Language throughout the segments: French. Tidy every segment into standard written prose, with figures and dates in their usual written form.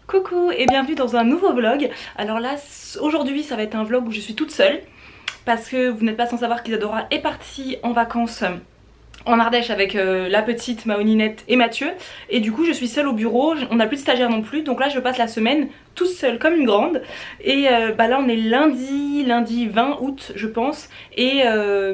Coucou et bienvenue dans un nouveau vlog. Alors là, aujourd'hui ça va être un vlog où je suis toute seule parce que vous n'êtes pas sans savoir qu'Isadora est partie en vacances en Ardèche avec la petite Maoninette et Mathieu, et du coup je suis seule au bureau, on n'a plus de stagiaire non plus, donc là je passe la semaine toute seule comme une grande. Et là on est lundi 20 août je pense, et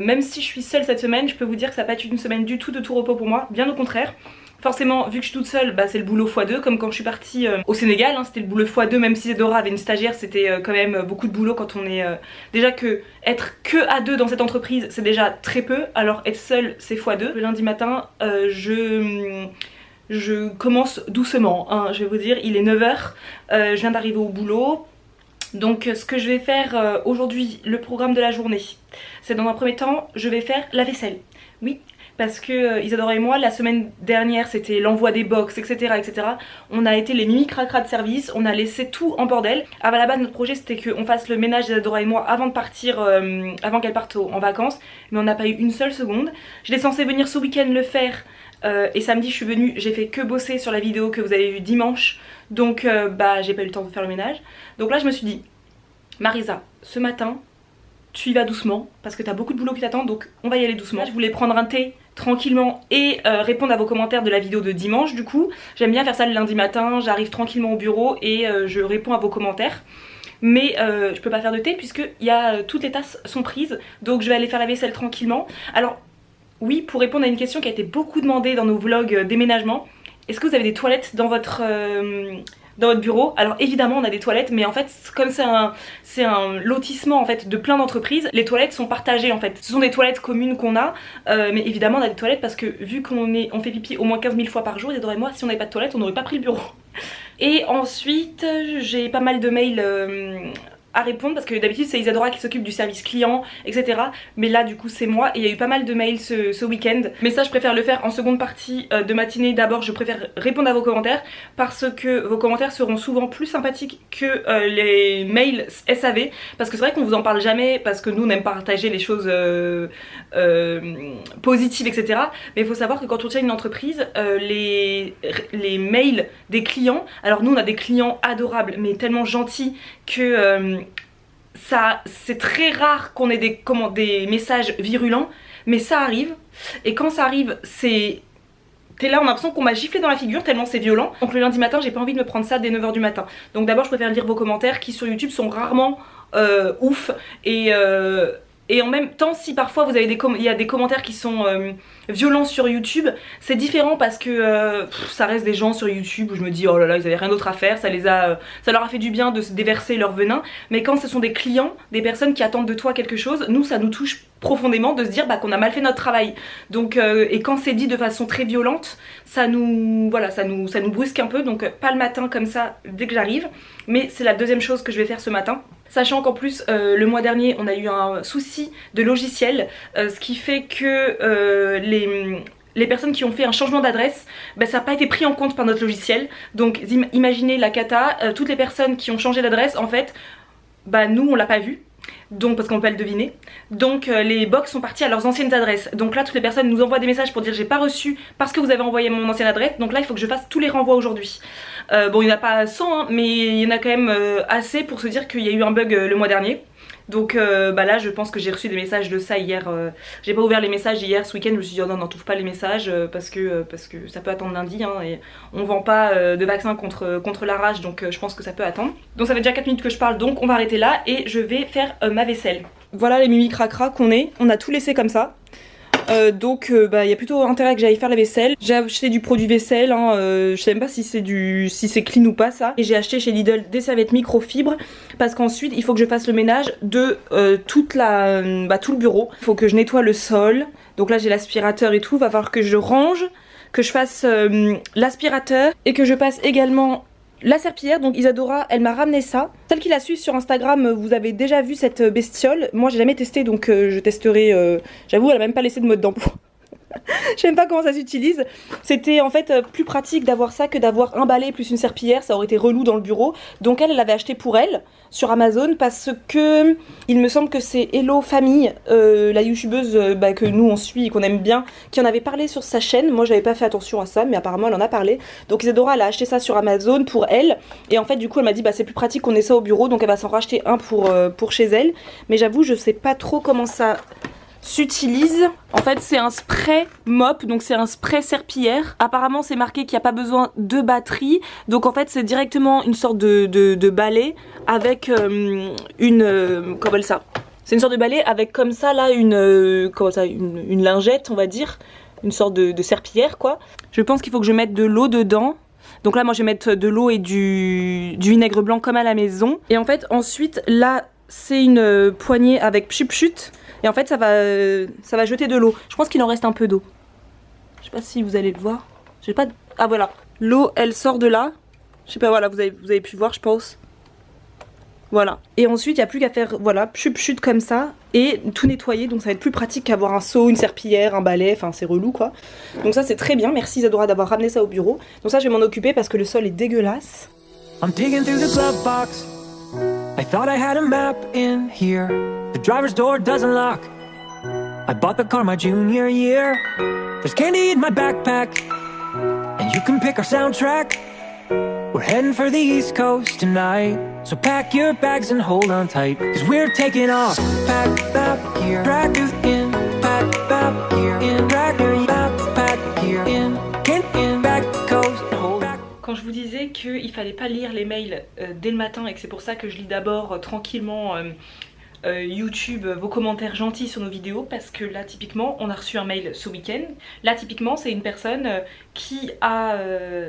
même si je suis seule cette semaine, je peux vous dire que ça va pas être une semaine du tout de tout repos pour moi, bien au contraire. Forcément, vu que je suis toute seule, c'est le boulot x2, comme quand je suis partie au Sénégal, hein, c'était le boulot x2, même si Isadora avait une stagiaire, c'était quand même beaucoup de boulot quand on est... Déjà que être que à deux dans cette entreprise, c'est déjà très peu, alors être seule, c'est x2. Le lundi matin, je commence doucement, hein, je vais vous dire, il est 9 h, je viens d'arriver au boulot. Donc ce que je vais faire aujourd'hui, le programme de la journée, c'est dans un premier temps, je vais faire la vaisselle. Oui, parce que Isadora et moi, la semaine dernière, c'était l'envoi des box, etc., etc. On a été les mimi cracra de service, on a laissé tout en bordel. À la base, notre projet, c'était qu'on fasse le ménage d'Isadora et moi avant de partir, avant qu'elle parte en vacances. Mais on n'a pas eu une seule seconde. J'étais censée venir ce week-end le faire. Et samedi, je suis venue, j'ai fait que bosser sur la vidéo que vous avez vue dimanche. Donc, j'ai pas eu le temps de faire le ménage. Donc là, je me suis dit, Marisa, ce matin, tu y vas doucement parce que t'as beaucoup de boulot qui t'attend, donc on va y aller doucement. Je voulais prendre un thé tranquillement et répondre à vos commentaires de la vidéo de dimanche. Du coup j'aime bien faire ça le lundi matin, j'arrive tranquillement au bureau et je réponds à vos commentaires. Mais je peux pas faire de thé puisque toutes les tasses sont prises, donc je vais aller faire la vaisselle tranquillement. Alors oui, pour répondre à une question qui a été beaucoup demandée dans nos vlogs déménagement, est-ce que vous avez des toilettes dans votre bureau? Alors évidemment on a des toilettes, mais en fait comme c'est un lotissement en fait de plein d'entreprises, les toilettes sont partagées en fait. Ce sont des toilettes communes qu'on a, mais évidemment on a des toilettes parce que vu on fait pipi au moins 15 000 fois par jour, Isadora et moi, si on n'avait pas de toilette on n'aurait pas pris le bureau. Et ensuite j'ai pas mal de mails à répondre parce que d'habitude c'est Isadora qui s'occupe du service client, etc. Mais là du coup c'est moi, et il y a eu pas mal de mails ce week-end. Mais ça je préfère le faire en seconde partie de matinée. D'abord je préfère répondre à vos commentaires parce que vos commentaires seront souvent plus sympathiques que les mails SAV. Parce que c'est vrai qu'on vous en parle jamais parce que nous on aime partager les choses positives, etc. Mais il faut savoir que quand on tient une entreprise, les mails des clients, alors nous on a des clients adorables mais tellement gentils que c'est très rare qu'on ait des messages virulents, mais ça arrive. Et quand ça arrive, t'es là, on a l'impression qu'on m'a giflé dans la figure tellement c'est violent. Donc le lundi matin, j'ai pas envie de me prendre ça dès 9 h du matin. Donc d'abord je préfère lire vos commentaires qui sur YouTube sont rarement ouf. Et en même temps, si parfois vous avez il y a des commentaires qui sont violents sur YouTube, c'est différent parce que ça reste des gens sur YouTube où je me dis oh là là, ils avaient rien d'autre à faire, ça leur a fait du bien de se déverser leur venin. Mais quand ce sont des clients, des personnes qui attendent de toi quelque chose, nous ça nous touche profondément de se dire qu'on a mal fait notre travail. Donc et quand c'est dit de façon très violente, ça nous brusque un peu. Donc pas le matin comme ça dès que j'arrive, mais c'est la deuxième chose que je vais faire ce matin. Sachant qu'en plus le mois dernier on a eu un souci de logiciel, ce qui fait que les personnes qui ont fait un changement d'adresse, ça n'a pas été pris en compte par notre logiciel. Donc imaginez la cata, toutes les personnes qui ont changé d'adresse en fait, nous on l'a pas vu. Donc parce qu'on peut le deviner. Donc les box sont partis à leurs anciennes adresses. Donc là toutes les personnes nous envoient des messages pour dire j'ai pas reçu parce que vous avez envoyé mon ancienne adresse. Donc là il faut que je fasse tous les renvois aujourd'hui. Bon il n'y en a pas 100 hein, mais il y en a quand même assez pour se dire qu'il y a eu un bug le mois dernier. Donc là je pense que j'ai reçu des messages de ça hier. J'ai pas ouvert les messages hier ce week-end. Je me suis dit oh non, t'ouvre pas les messages parce que ça peut attendre lundi hein, et on vend pas de vaccin contre la rage, donc je pense que ça peut attendre. Donc ça fait déjà 4 minutes que je parle, donc on va arrêter là et je vais faire ma vaisselle. Voilà les mimi cracra qu'on est, on a tout laissé comme ça. Donc il y a plutôt intérêt que j'aille faire la vaisselle. J'ai acheté du produit vaisselle, hein, je sais même pas si c'est clean ou pas ça. Et j'ai acheté chez Lidl des serviettes microfibres parce qu'ensuite il faut que je fasse le ménage de tout le bureau. Il faut que je nettoie le sol. Donc là j'ai l'aspirateur et tout, va falloir que je range, que je fasse l'aspirateur et que je passe également la serpillière. Donc Isadora elle m'a ramené ça. Celle qui la suit sur Instagram, vous avez déjà vu cette bestiole. Moi j'ai jamais testé, donc je testerai. J'avoue elle a même pas laissé de mode d'emploi. Je sais même pas comment ça s'utilise. C'était en fait plus pratique d'avoir ça que d'avoir un balai plus une serpillière, ça aurait été relou dans le bureau. Donc elle l'avait acheté pour elle sur Amazon parce que il me semble que c'est Hello Famille, la youtubeuse que nous on suit et qu'on aime bien, qui en avait parlé sur sa chaîne. Moi j'avais pas fait attention à ça, mais apparemment elle en a parlé. Donc Isadora elle a acheté ça sur Amazon pour elle, et en fait du coup elle m'a dit c'est plus pratique qu'on ait ça au bureau, donc elle va s'en racheter un pour chez elle. Mais j'avoue je sais pas trop comment ça s'utilise. En fait c'est un spray mop, donc c'est un spray serpillière. Apparemment c'est marqué qu'il n'y a pas besoin de batterie, donc en fait c'est directement une sorte de balai avec comment ça, c'est une sorte de balai avec comme ça là une lingette on va dire, une sorte de serpillière quoi. Je pense qu'il faut que je mette de l'eau dedans. Donc là moi je vais mettre de l'eau et du vinaigre blanc comme à la maison. Et en fait ensuite là c'est une poignée avec pchut. Et en fait ça va jeter de l'eau. Je pense qu'il en reste un peu d'eau. Je sais pas si vous allez le voir. J'ai pas... Ah voilà. L'eau elle sort de là. Je sais pas, voilà, vous avez pu voir je pense. Voilà. Et ensuite il n'y a plus qu'à faire voilà, pchut comme ça. Et tout nettoyer. Donc ça va être plus pratique qu'avoir un seau, une serpillière, un balai. Enfin c'est relou quoi. Donc ça c'est très bien. Merci Isadora d'avoir ramené ça au bureau. Donc ça je vais m'en occuper parce que le sol est dégueulasse. I'm digging through the glove box. I thought I had a map in here. The driver's door doesn't lock. I bought the car my junior year. There's candy in my backpack, and you can pick our soundtrack. We're heading for the East Coast tonight, so pack your bags and hold on tight, 'cause we're taking off. Pack map here, track in, pack map here, in, track map here, in, back coast, hold back. Quand je vous disais qu'il fallait pas lire les mails dès le matin et que c'est pour ça que je lis d'abord tranquillement YouTube, vos commentaires gentils sur nos vidéos, parce que là typiquement on a reçu un mail ce week-end. Là typiquement c'est une personne qui a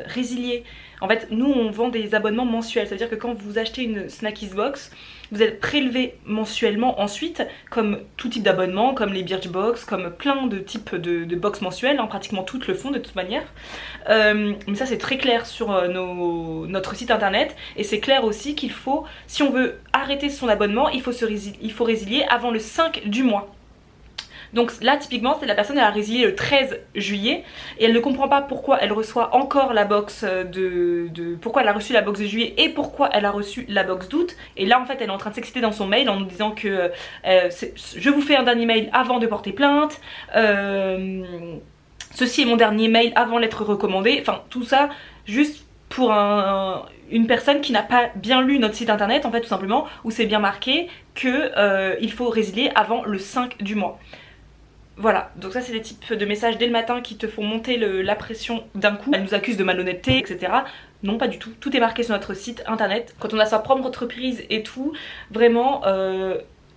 résilié. En fait nous on vend des abonnements mensuels, ça veut dire que quand vous achetez une Snackies Box, vous êtes prélevé mensuellement ensuite, comme tout type d'abonnement, comme les Birchbox, comme plein de types de box mensuelles, hein, pratiquement toutes le font de toute manière. Mais ça c'est très clair sur notre site internet, et c'est clair aussi qu'il faut, si on veut arrêter son abonnement, il faut résilier avant le 5 du mois. Donc là typiquement c'est la personne, elle a résilié le 13 juillet et elle ne comprend pas pourquoi elle reçoit encore la box pourquoi elle a reçu la box de juillet et pourquoi elle a reçu la box d'août. Et là en fait elle est en train de s'exciter dans son mail en nous disant que je vous fais un dernier mail avant de porter plainte, ceci est mon dernier mail avant l'être recommandé. Enfin tout ça juste pour une personne qui n'a pas bien lu notre site internet en fait, tout simplement, où c'est bien marqué que il faut résilier avant le 5 du mois. Voilà, donc ça c'est des types de messages dès le matin qui te font monter la pression d'un coup. Elle nous accuse de malhonnêteté, etc. Non, pas du tout. Tout est marqué sur notre site internet. Quand on a sa propre entreprise et tout, vraiment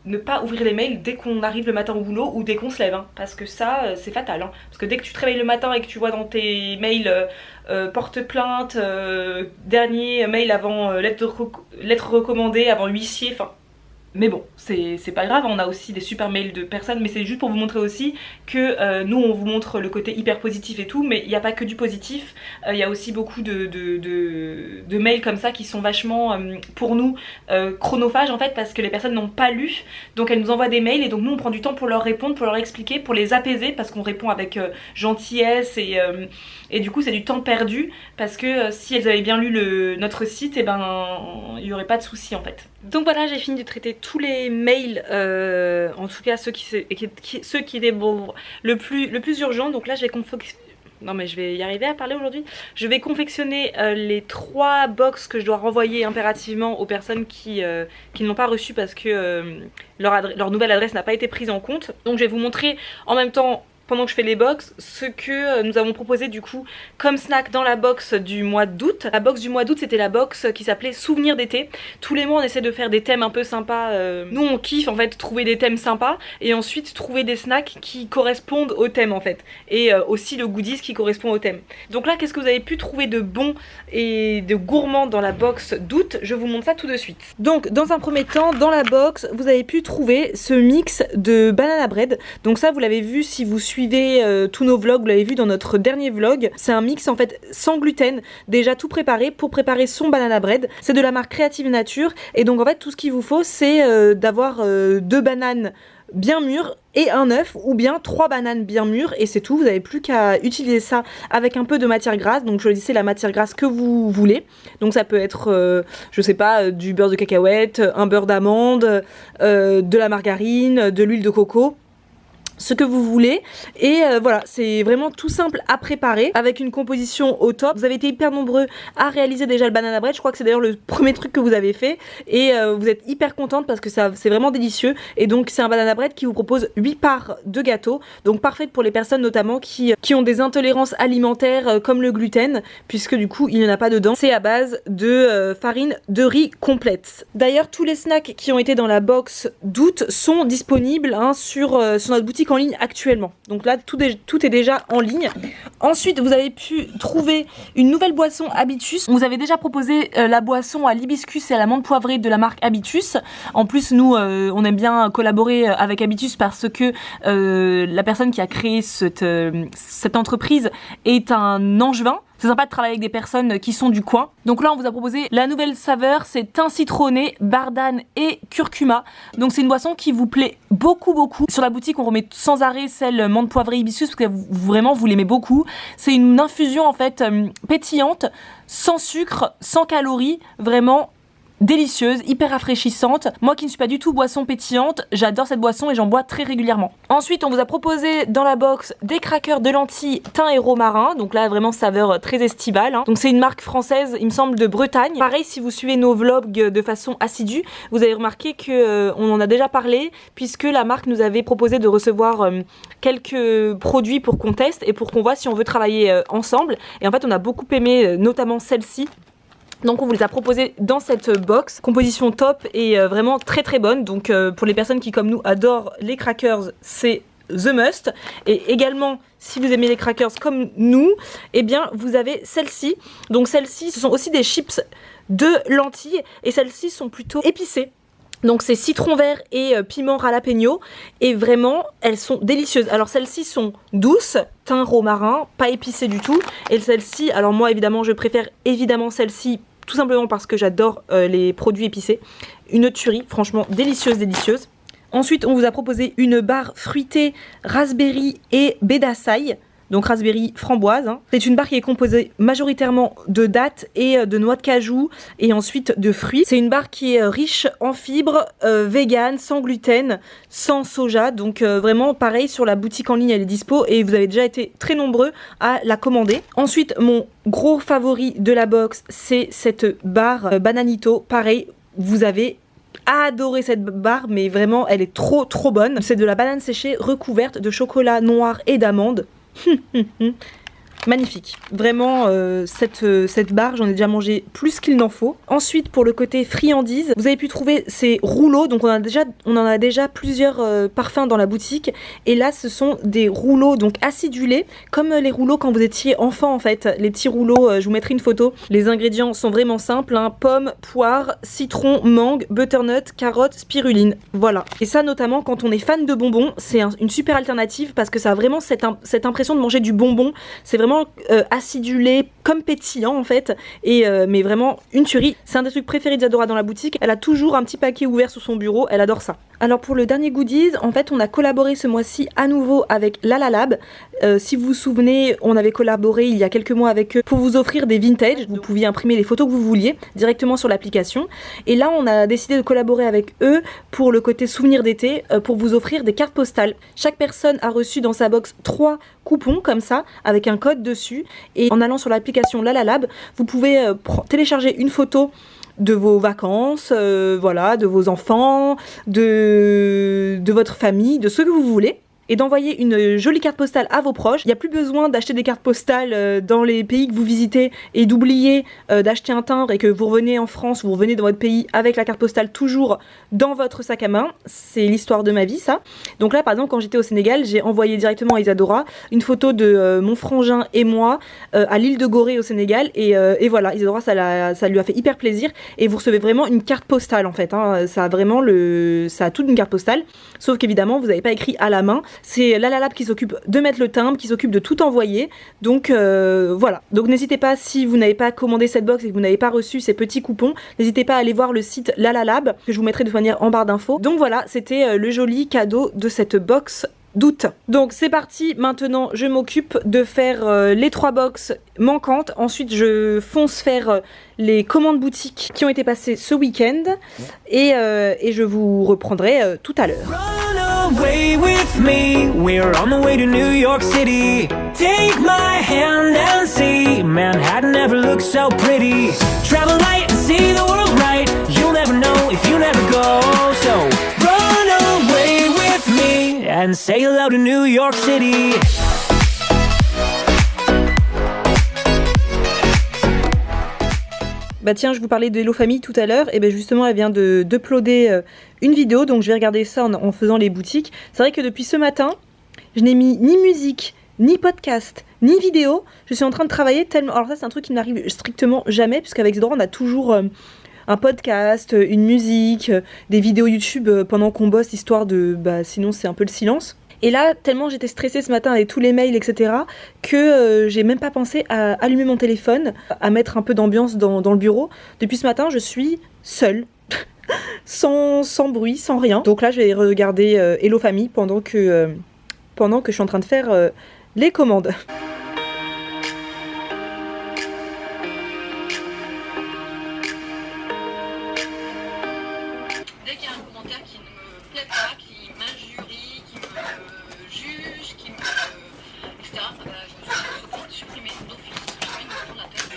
ne pas ouvrir les mails dès qu'on arrive le matin au boulot ou dès qu'on se lève, hein, parce que ça c'est fatal, hein. Parce que dès que tu te réveilles le matin et que tu vois dans tes mails porte-plainte, dernier mail avant lettre recommandée, avant huissier, enfin... Mais bon, c'est pas grave, on a aussi des super mails de personnes, mais c'est juste pour vous montrer aussi que nous on vous montre le côté hyper positif et tout, mais il n'y a pas que du positif, il y a aussi beaucoup de mails comme ça qui sont vachement pour nous chronophages en fait, parce que les personnes n'ont pas lu, donc elles nous envoient des mails et donc nous on prend du temps pour leur répondre, pour leur expliquer, pour les apaiser, parce qu'on répond avec gentillesse et du coup c'est du temps perdu, parce que si elles avaient bien lu notre site, et ben il n'y aurait pas de soucis en fait. Donc voilà, j'ai fini de traiter tous les mails, en tout cas ceux qui étaient bon, le plus urgent. Donc là je vais non mais je vais y arriver à parler aujourd'hui. Je vais confectionner les 3 box que je dois renvoyer impérativement aux personnes qui ne l'ont pas reçu parce que leur nouvelle adresse n'a pas été prise en compte. Donc je vais vous montrer en même temps, pendant que je fais les box, ce que nous avons proposé du coup comme snack dans la box du mois d'août. La box du mois d'août c'était la box qui s'appelait Souvenirs d'été. Tous les mois on essaie de faire des thèmes un peu sympas. Nous on kiffe en fait trouver des thèmes sympas et ensuite trouver des snacks qui correspondent au thème en fait. Et aussi le goodies qui correspond au thème. Donc là qu'est-ce que vous avez pu trouver de bon et de gourmand dans la box d'août? Je vous montre ça tout de suite. Donc dans un premier temps dans la box vous avez pu trouver ce mix de banana bread. Donc ça vous l'avez vu si vous suivez tous nos vlogs, vous l'avez vu dans notre dernier vlog. C'est un mix en fait sans gluten, déjà tout préparé pour préparer son banana bread. C'est de la marque Creative Nature et donc en fait tout ce qu'il vous faut c'est d'avoir 2 bananes bien mûres et un œuf, ou bien 3 bananes bien mûres, et c'est tout. Vous n'avez plus qu'à utiliser ça avec un peu de matière grasse. Donc choisissez la matière grasse que vous voulez. Donc ça peut être, je sais pas, du beurre de cacahuète, un beurre d'amande, de la margarine, de l'huile de coco, ce que vous voulez. Et voilà, c'est vraiment tout simple à préparer avec une composition au top. Vous avez été hyper nombreux à réaliser déjà le banana bread. Je crois que c'est d'ailleurs le premier truc que vous avez fait, et vous êtes hyper contente parce que c'est vraiment délicieux. Et donc c'est un banana bread qui vous propose 8 parts de gâteau, donc parfait pour les personnes notamment qui ont des intolérances alimentaires comme le gluten, puisque du coup il n'y en a pas dedans. C'est à base de farine de riz complète. D'ailleurs tous les snacks qui ont été dans la box d'août sont disponibles sur notre boutique en ligne actuellement. Donc là tout est déjà en ligne. Ensuite vous avez pu trouver une nouvelle boisson Habitus. On vous avait déjà proposé la boisson à l'hibiscus et à l'amande poivrée de la marque Habitus. En plus nous on aime bien collaborer avec Habitus parce que la personne qui a créé cette entreprise est un Angevin. C'est sympa de travailler avec des personnes qui sont du coin. Donc là on vous a proposé la nouvelle saveur, c'est thym citronné, bardane et curcuma. Donc c'est une boisson qui vous plaît beaucoup. Sur la boutique on remet sans arrêt celle menthe poivrée hibiscus parce que vraiment vous l'aimez beaucoup. C'est une infusion en fait pétillante, sans sucre, sans calories, vraiment délicieuse, hyper rafraîchissante. Moi qui ne suis pas du tout boisson pétillante, j'adore cette boisson et j'en bois très régulièrement. Ensuite on vous a proposé dans la box des crackers de lentilles thym et romarin, donc là vraiment saveur très estivale. Donc c'est une marque française, il me semble, de Bretagne. Pareil, si vous suivez nos vlogs de façon assidue, vous avez remarqué que on en a déjà parlé, puisque la marque nous avait proposé de recevoir quelques produits pour qu'on teste et pour qu'on voit si on veut travailler ensemble. Et en fait on a beaucoup aimé notamment celle-ci. Donc on vous les a proposés dans cette box, composition top et vraiment très bonne. Donc pour les personnes qui comme nous adorent les crackers, c'est the must. Et également si vous aimez les crackers comme nous, eh bien vous avez celle-ci. Donc celle-ci ce sont aussi des chips de lentilles et celles-ci sont plutôt épicées. Donc c'est citron vert et piment jalapeno et vraiment elles sont délicieuses. Alors celles-ci sont douces, thym romarin, pas épicées du tout. Et celles-ci, alors moi évidemment je préfère évidemment celle-ci tout simplement parce que j'adore les produits épicés. Une tuerie, franchement délicieuse. Ensuite on vous a proposé une barre fruitée raspberry et baie d'açaï. Donc raspberry framboise. C'est une barre qui est composée majoritairement de dattes et de noix de cajou et ensuite de fruits. C'est une barre qui est riche en fibres, vegan, sans gluten, sans soja. Donc vraiment pareil, sur la boutique en ligne elle est dispo et vous avez déjà été très nombreux à la commander. Ensuite mon gros favori de la box, c'est cette barre Bananito. Pareil, vous avez adoré cette barre, mais vraiment elle est trop bonne. C'est de la banane séchée recouverte de chocolat noir et d'amandes. Magnifique, vraiment cette barre j'en ai déjà mangé plus qu'il n'en faut. Ensuite pour le côté friandise, vous avez pu trouver ces rouleaux, donc on en a déjà plusieurs parfums dans la boutique et là ce sont des rouleaux donc acidulés comme les rouleaux quand vous étiez enfant en fait, les petits rouleaux, je vous mettrai une photo. Les ingrédients sont vraiment simples, pommes, poire, citron, mangue, butternut, carotte, spiruline, voilà. Et ça notamment quand on est fan de bonbons, c'est une super alternative parce que ça a vraiment cette impression de manger du bonbon, c'est vraiment acidulé, comme pétillant en fait, et mais vraiment une tuerie. C'est un des trucs préférés d'Isadora dans la boutique, elle a toujours un petit paquet ouvert sur son bureau, elle adore ça. Alors pour le dernier goodies, en fait on a collaboré ce mois-ci à nouveau avec Lalalab. Si vous vous souvenez, on avait collaboré il y a quelques mois avec eux pour vous offrir des vintage, vous pouviez imprimer les photos que vous vouliez directement sur l'application. Et là on a décidé de collaborer avec eux pour le côté souvenir d'été, pour vous offrir des cartes postales. Chaque personne a reçu dans sa box 3 coupons comme ça, avec un code dessus. Et en allant sur l'application Lalalab, vous pouvez télécharger une photo de vos vacances, voilà, de vos enfants, de votre famille, de ce que vous voulez. Et d'envoyer une jolie carte postale à vos proches. Il n'y a plus besoin d'acheter des cartes postales dans les pays que vous visitez et d'oublier d'acheter un timbre et que vous revenez en France ou vous revenez dans votre pays avec la carte postale toujours dans votre sac à main. C'est l'histoire de ma vie ça. Donc là par exemple quand j'étais au Sénégal, j'ai envoyé directement à Isadora une photo de mon frangin et moi à l'île de Gorée au Sénégal et voilà, Isadora ça lui a fait hyper plaisir et vous recevez vraiment une carte postale en fait. Ça a vraiment ça a toute une carte postale, sauf qu'évidemment vous n'avez pas écrit à la main. C'est Lalalab qui s'occupe de mettre le timbre, qui s'occupe de tout envoyer. Donc voilà, donc n'hésitez pas, si vous n'avez pas commandé cette box et que vous n'avez pas reçu ces petits coupons, n'hésitez pas à aller voir le site Lalalab que je vous mettrai de manière en barre d'infos. Donc voilà, c'était le joli cadeau de cette box d'août. Donc c'est parti, maintenant je m'occupe de faire les 3 box manquantes. Ensuite je fonce faire les commandes boutiques qui ont été passées ce week-end et je vous reprendrai tout à l'heure. Run away with me, we're on the way to New York City. Take my hand and see, Manhattan never looks so pretty. Travel light and see the world right, you'll never know if you never go. So run away with me and say hello to New York City. Bah tiens, je vous parlais de Hello Famille tout à l'heure, et ben justement elle vient d'uploader une vidéo, donc je vais regarder ça en faisant les boutiques. C'est vrai que depuis ce matin, je n'ai mis ni musique, ni podcast, ni vidéo. Je suis en train de travailler tellement... Alors ça c'est un truc qui n'arrive strictement jamais, puisqu'avec Isidore on a toujours un podcast, une musique, des vidéos YouTube pendant qu'on bosse, histoire de... Bah sinon c'est un peu le silence. Et là, tellement j'étais stressée ce matin avec tous les mails, etc., que j'ai même pas pensé à allumer mon téléphone, à mettre un peu d'ambiance dans le bureau. Depuis ce matin, je suis seule, sans bruit, sans rien. Donc là, je vais regarder Hello Famille pendant que je suis en train de faire les commandes. Dès qu'il y a un commentaire qui ne me plaît pas, qui m'injurie, qui me juge, qui me... etc., bah, je suis supprimée d'office. Je fais une tourne la tête.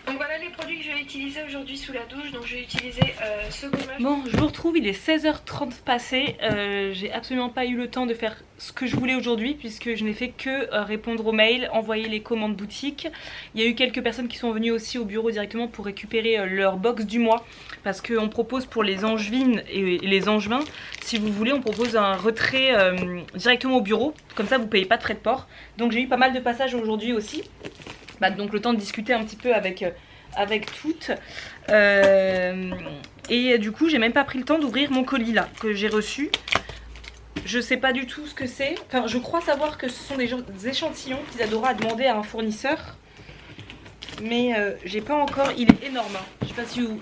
Donc voilà les produits que je vais utiliser aujourd'hui sous la douche. Donc je vais utiliser ce gommage. Bon, je vous retrouve, il est 16h30 passé. J'ai absolument pas eu le temps de faire ce que je voulais aujourd'hui, puisque je n'ai fait que répondre aux mails, envoyer les commandes boutiques. Il y a eu quelques personnes qui sont venues aussi au bureau directement pour récupérer leur box du mois, parce qu'on propose pour les angevines et les angevins, si vous voulez, on propose un retrait directement au bureau, comme ça vous payez pas de frais de port. Donc j'ai eu pas mal de passages aujourd'hui aussi, donc le temps de discuter un petit peu avec toutes. Et du coup j'ai même pas pris le temps d'ouvrir mon colis là que j'ai reçu. Je sais pas du tout ce que c'est. Enfin je crois savoir que ce sont des échantillons qu'Isadora a demandé à un fournisseur. Mais j'ai pas encore. Il est énorme hein. Je sais pas si vous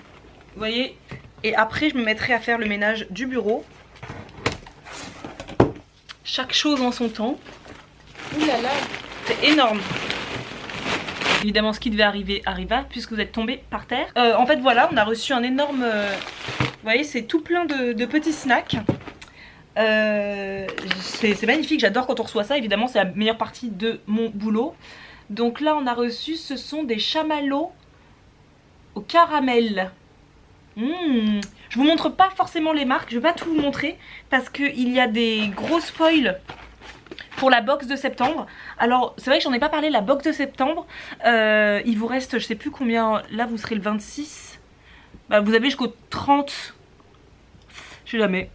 voyez. Et après je me mettrai à faire le ménage du bureau. Chaque chose en son temps. Ouh là là, c'est énorme. Évidemment ce qui devait arriver arriva puisque vous êtes tombé par terre. En fait voilà, on a reçu un énorme... vous voyez c'est tout plein de petits snacks. C'est magnifique, j'adore quand on reçoit ça. Évidemment c'est la meilleure partie de mon boulot. Donc là on a reçu, ce sont des chamallows au caramel. Je vous montre pas forcément les marques, je vais pas tout vous montrer parce qu'il y a des gros spoils pour la box de septembre. Alors c'est vrai que j'en ai pas parlé, la box de septembre il vous reste je sais plus combien. Là vous serez le 26, vous avez jusqu'au 30, je sais jamais,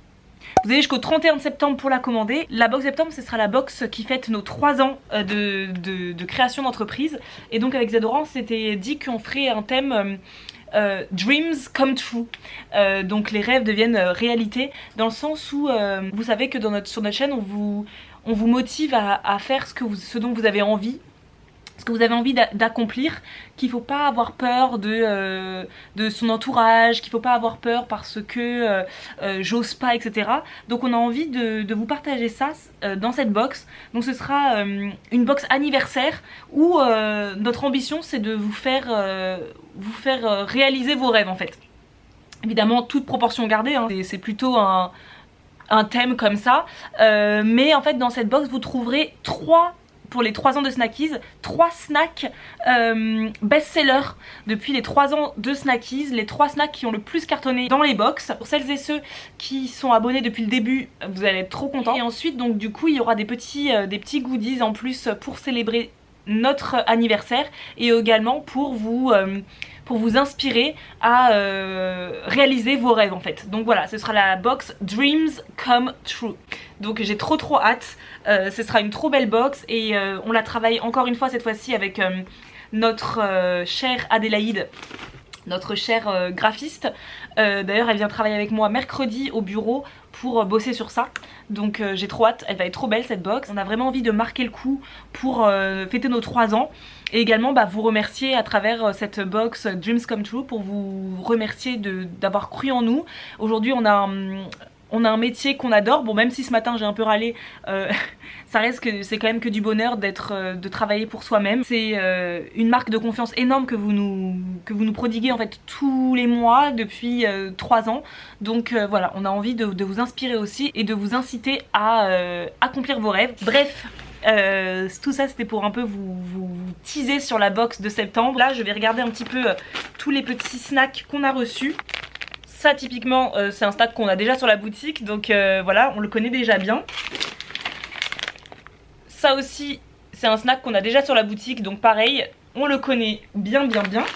vous avez jusqu'au 31 septembre pour la commander. La box septembre ce sera la box qui fête nos 3 ans de création d'entreprise. Et donc avec Isadora on s'était dit qu'on ferait un thème Dreams come true, donc les rêves deviennent réalité, dans le sens où vous savez que sur notre chaîne on vous motive à faire ce dont vous avez envie, ce que vous avez envie d'accomplir, qu'il ne faut pas avoir peur de son entourage, qu'il ne faut pas avoir peur parce que j'ose pas, etc. Donc on a envie de vous partager ça dans cette box. Donc ce sera une box anniversaire où notre ambition c'est de vous faire réaliser vos rêves en fait. Évidemment toute proportion gardée, hein. C'est plutôt un thème comme ça, mais en fait dans cette box vous trouverez pour les 3 ans de Snackies, 3 snacks best-sellers depuis les 3 ans de Snackies, les 3 snacks qui ont le plus cartonné dans les box. Pour celles et ceux qui sont abonnés depuis le début, vous allez être trop contents. Et ensuite donc du coup il y aura des petits goodies en plus pour célébrer notre anniversaire et également pour vous inspirer à réaliser vos rêves en fait. Donc voilà, ce sera la box Dreams Come True. Donc j'ai trop hâte, ce sera une trop belle box et on la travaille encore une fois cette fois-ci avec notre chère Adélaïde, notre chère graphiste. D'ailleurs elle vient travailler avec moi mercredi au bureau pour bosser sur ça. Donc j'ai trop hâte, elle va être trop belle cette box. On a vraiment envie de marquer le coup pour fêter nos 3 ans. Et également vous remercier à travers cette box Dreams Come True, pour vous remercier d'avoir cru en nous. Aujourd'hui on a un métier qu'on adore. Bon, même si ce matin j'ai un peu râlé, ça reste que c'est quand même que du bonheur de travailler pour soi-même. C'est une marque de confiance énorme que vous nous prodiguez en fait tous les mois depuis 3 ans. Donc voilà, on a envie de vous inspirer aussi et de vous inciter à accomplir vos rêves. Bref. Tout ça c'était pour un peu vous teaser sur la box de septembre. Là je vais regarder un petit peu tous les petits snacks qu'on a reçus. Ça typiquement c'est un snack qu'on a déjà sur la boutique, donc voilà, on le connaît déjà bien. Ça aussi c'est un snack qu'on a déjà sur la boutique, donc pareil, on le connaît bien.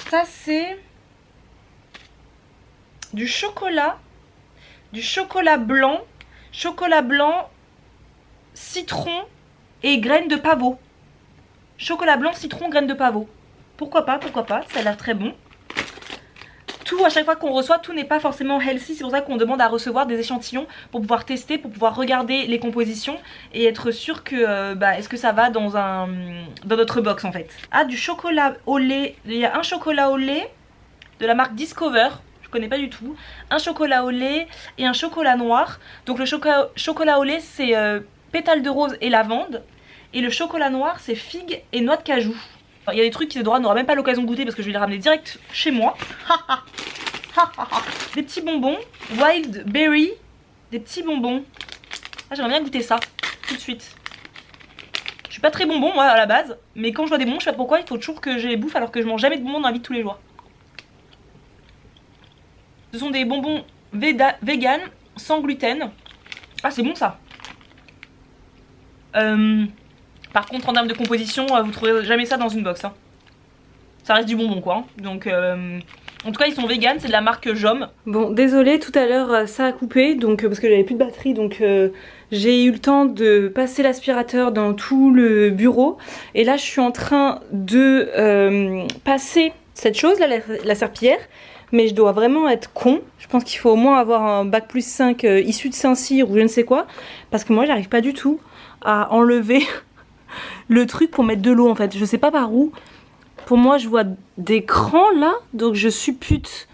Ça c'est du chocolat blanc, citron et graines de pavot. Chocolat blanc, citron, graines de pavot. Pourquoi pas, ça a l'air très bon. Tout, à chaque fois qu'on reçoit, tout n'est pas forcément healthy. C'est pour ça qu'on demande à recevoir des échantillons pour pouvoir tester, pour pouvoir regarder les compositions et être sûr que est-ce que ça va dans notre box en fait. Ah, du chocolat au lait. Il y a un chocolat au lait de la marque Discover. Je connais pas du tout. Un chocolat au lait et un chocolat noir. Donc le chocolat au lait c'est pétales de rose et lavande. Et le chocolat noir c'est figue et noix de cajou. Il y a des trucs qu'Isadora n'aura même pas l'occasion de goûter parce que je vais les ramener direct chez moi. Des petits bonbons Wild Berry. Des petits bonbons. Ah, j'aimerais bien goûter ça tout de suite. Je suis pas très bonbon moi à la base, mais quand je vois des bonbons je sais pas pourquoi il faut toujours que je les bouffe alors que je mange jamais de bonbons dans la vie de tous les jours. Ce sont des bonbons vegan sans gluten. Ah, c'est bon ça. Par contre en termes de composition vous trouverez jamais ça dans une box hein. Ça reste du bonbon quoi hein. Donc en tout cas ils sont vegan, c'est de la marque Jom. Bon désolée, tout à l'heure ça a coupé donc parce que j'avais plus de batterie, donc j'ai eu le temps de passer l'aspirateur dans tout le bureau. Et là je suis en train de passer cette chose là, la serpillière. Mais je dois vraiment être con. Je pense qu'il faut au moins avoir un bac+5 issu de Saint-Cyr ou je ne sais quoi. Parce que moi j'arrive pas du tout à enlever le truc pour mettre de l'eau en fait. Je sais pas par où. Pour moi je vois des crans là. Donc je suppute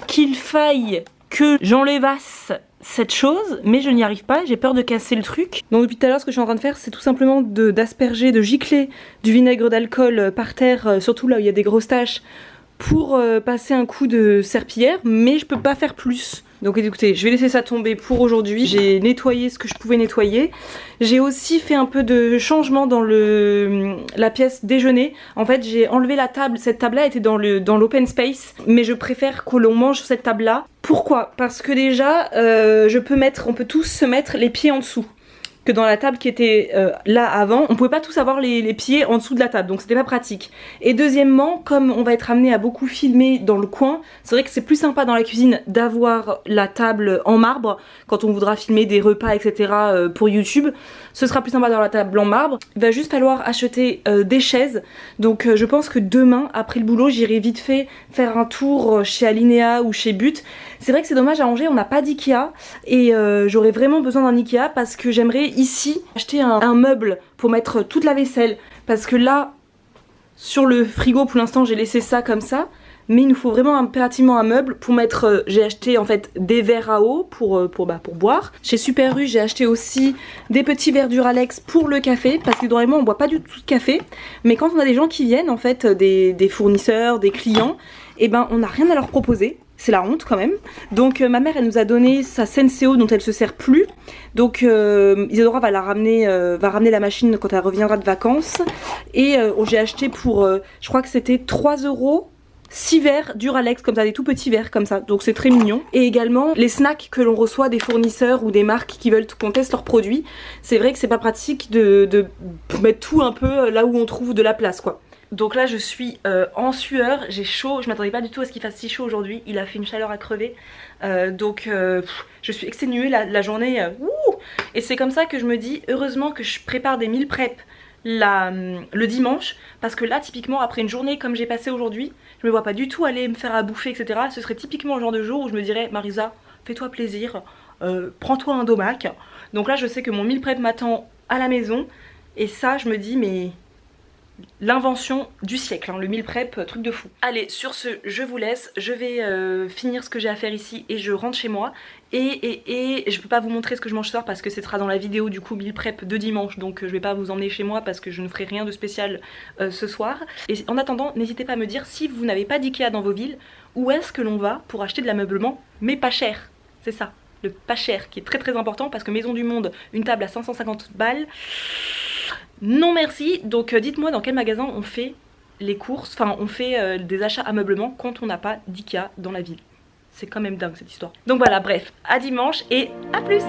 qu'il faille que j'enlevasse cette chose. Mais je n'y arrive pas. J'ai peur de casser le truc. Donc depuis tout à l'heure ce que je suis en train de faire c'est tout simplement d'asperger, de gicler du vinaigre d'alcool par terre. Surtout là où il y a des grosses taches. Pour passer un coup de serpillière, mais je peux pas faire plus. Donc écoutez, je vais laisser ça tomber pour aujourd'hui. J'ai nettoyé ce que je pouvais nettoyer. J'ai aussi fait un peu de changement dans la pièce déjeuner. En fait j'ai enlevé la table, cette table là était dans l'open space, mais je préfère que l'on mange sur cette table là. Pourquoi? Parce que déjà on peut tous se mettre les pieds en dessous. Que dans la table qui était là avant, on pouvait pas tous avoir les pieds en dessous de la table, donc c'était pas pratique. Et deuxièmement, comme on va être amené à beaucoup filmer dans le coin, c'est vrai que c'est plus sympa dans la cuisine d'avoir la table en marbre quand on voudra filmer des repas etc pour YouTube. Ce sera plus sympa dans la table en marbre. Il va juste falloir acheter des chaises, donc je pense que demain après le boulot j'irai vite fait faire un tour chez Alinea ou chez But. C'est vrai que c'est dommage, à Angers on n'a pas d'Ikea et j'aurais vraiment besoin d'un Ikea parce que j'aimerais ici acheter un meuble pour mettre toute la vaisselle, parce que là sur le frigo pour l'instant j'ai laissé ça comme ça, mais il nous faut vraiment impérativement un meuble pour mettre, j'ai acheté en fait des verres à eau pour boire. Chez Super U j'ai acheté aussi des petits verres Duralex pour le café, parce que normalement on boit pas du tout de café, mais quand on a des gens qui viennent en fait, des fournisseurs, des clients, et ben on n'a rien à leur proposer. C'est la honte quand même. Donc ma mère elle nous a donné sa Senseo dont elle se sert plus. Donc Isadora va ramener la machine quand elle reviendra de vacances. Et j'ai acheté pour, je crois que c'était 3 € 6 verres Duralex comme ça, des tout petits verres comme ça, donc c'est très mignon. Et également les snacks que l'on reçoit des fournisseurs ou des marques qui veulent qu'on teste leurs produits. C'est vrai que c'est pas pratique de mettre tout un peu là où on trouve de la place quoi. Donc là je suis en sueur, j'ai chaud, je m'attendais pas du tout à ce qu'il fasse si chaud aujourd'hui, il a fait une chaleur à crever. Je suis exténuée la journée, et c'est comme ça que je me dis heureusement que je prépare des meal prep le dimanche, parce que là typiquement après une journée comme j'ai passé aujourd'hui, je me vois pas du tout aller me faire à bouffer etc. Ce serait typiquement le genre de jour où je me dirais Marisa, fais-toi plaisir, prends-toi un domac. Donc là je sais que mon meal prep m'attend à la maison, et ça je me dis mais l'invention du siècle, hein, le meal prep, truc de fou. Allez, sur ce, je vous laisse, je vais finir ce que j'ai à faire ici et je rentre chez moi. Et je peux pas vous montrer ce que je mange ce soir parce que ce sera dans la vidéo du coup meal prep de dimanche, donc je vais pas vous emmener chez moi parce que je ne ferai rien de spécial ce soir. Et en attendant, n'hésitez pas à me dire si vous n'avez pas d'IKEA dans vos villes, où est-ce que l'on va pour acheter de l'ameublement, mais pas cher, c'est ça, le pas cher qui est très très important parce que Maison du Monde, une table à 550 balles... Non merci, donc dites-moi dans quel magasin on fait les courses, enfin on fait des achats ameublement quand on n'a pas d'IKEA dans la ville. C'est quand même dingue cette histoire. Donc voilà, bref, à dimanche et à plus.